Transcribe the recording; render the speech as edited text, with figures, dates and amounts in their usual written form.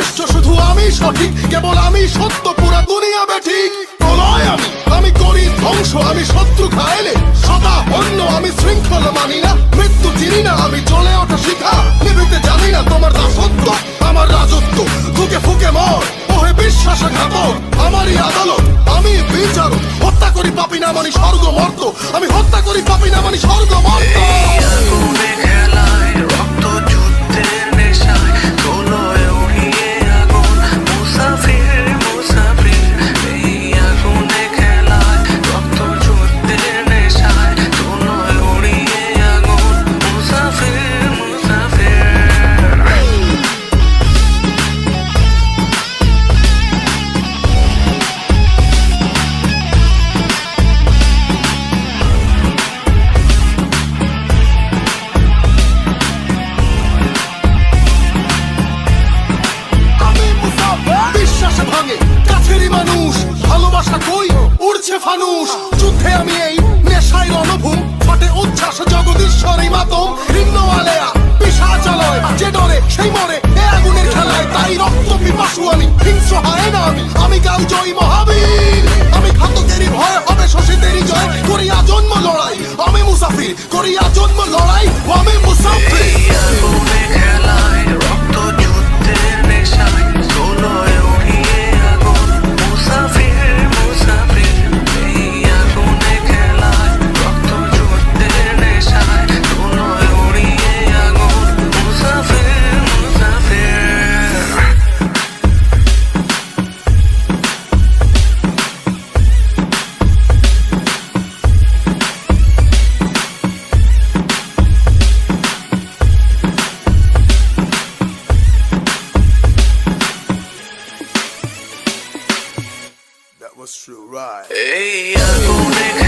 শ্রেষ্ঠ শুধু আমি সঠিক, কেবল আমি সত্য, পুরা দুনিয়া বেঠিক। প্রলয় আমি করি ধ্বংস, আমি শত্রু খাইলে সদা অন্য, আমি শৃঙ্খলা মানি না, মৃত্যু চিনি না, আমি চলে ওঠা শিখা, নিভিতে জানি না তোমার দাসত্ব আমার রাজত্ব। ফুকে ফুকে মর ওহে বিশ্বাসঘাতক, আমারই আদালত, আমি বিচারক। হত্যা করি পাপি না মানি স্বর্গ মর্ত, আমি হত্যা করি পাপি না মানি স্বর্গ মর্ত। ভালোবাসা কই উড়ছে ফানুষ, যুদ্ধে আমি এই নেশায় রণভূম, ফাটে উচ্ছ্বাস জগদীশ্বরী মাতম। ভিন্ন আলেয়া পিশাচালয়, যে ডরে সেই মরে এ আগুনের খেলায়, তাই রক্ত পিপাসু আমি, হিংস্র হয় না আমি কাল জয়ী মহাবীর। আমি ঘাতকেরই ভয় হবে শোষিতেরই জয়, করিয়া জন্ম লড়াই আমি মুসাফির, করিয়া জন্ম লড়াই আমি মুসাফির। That was true, right? Hey,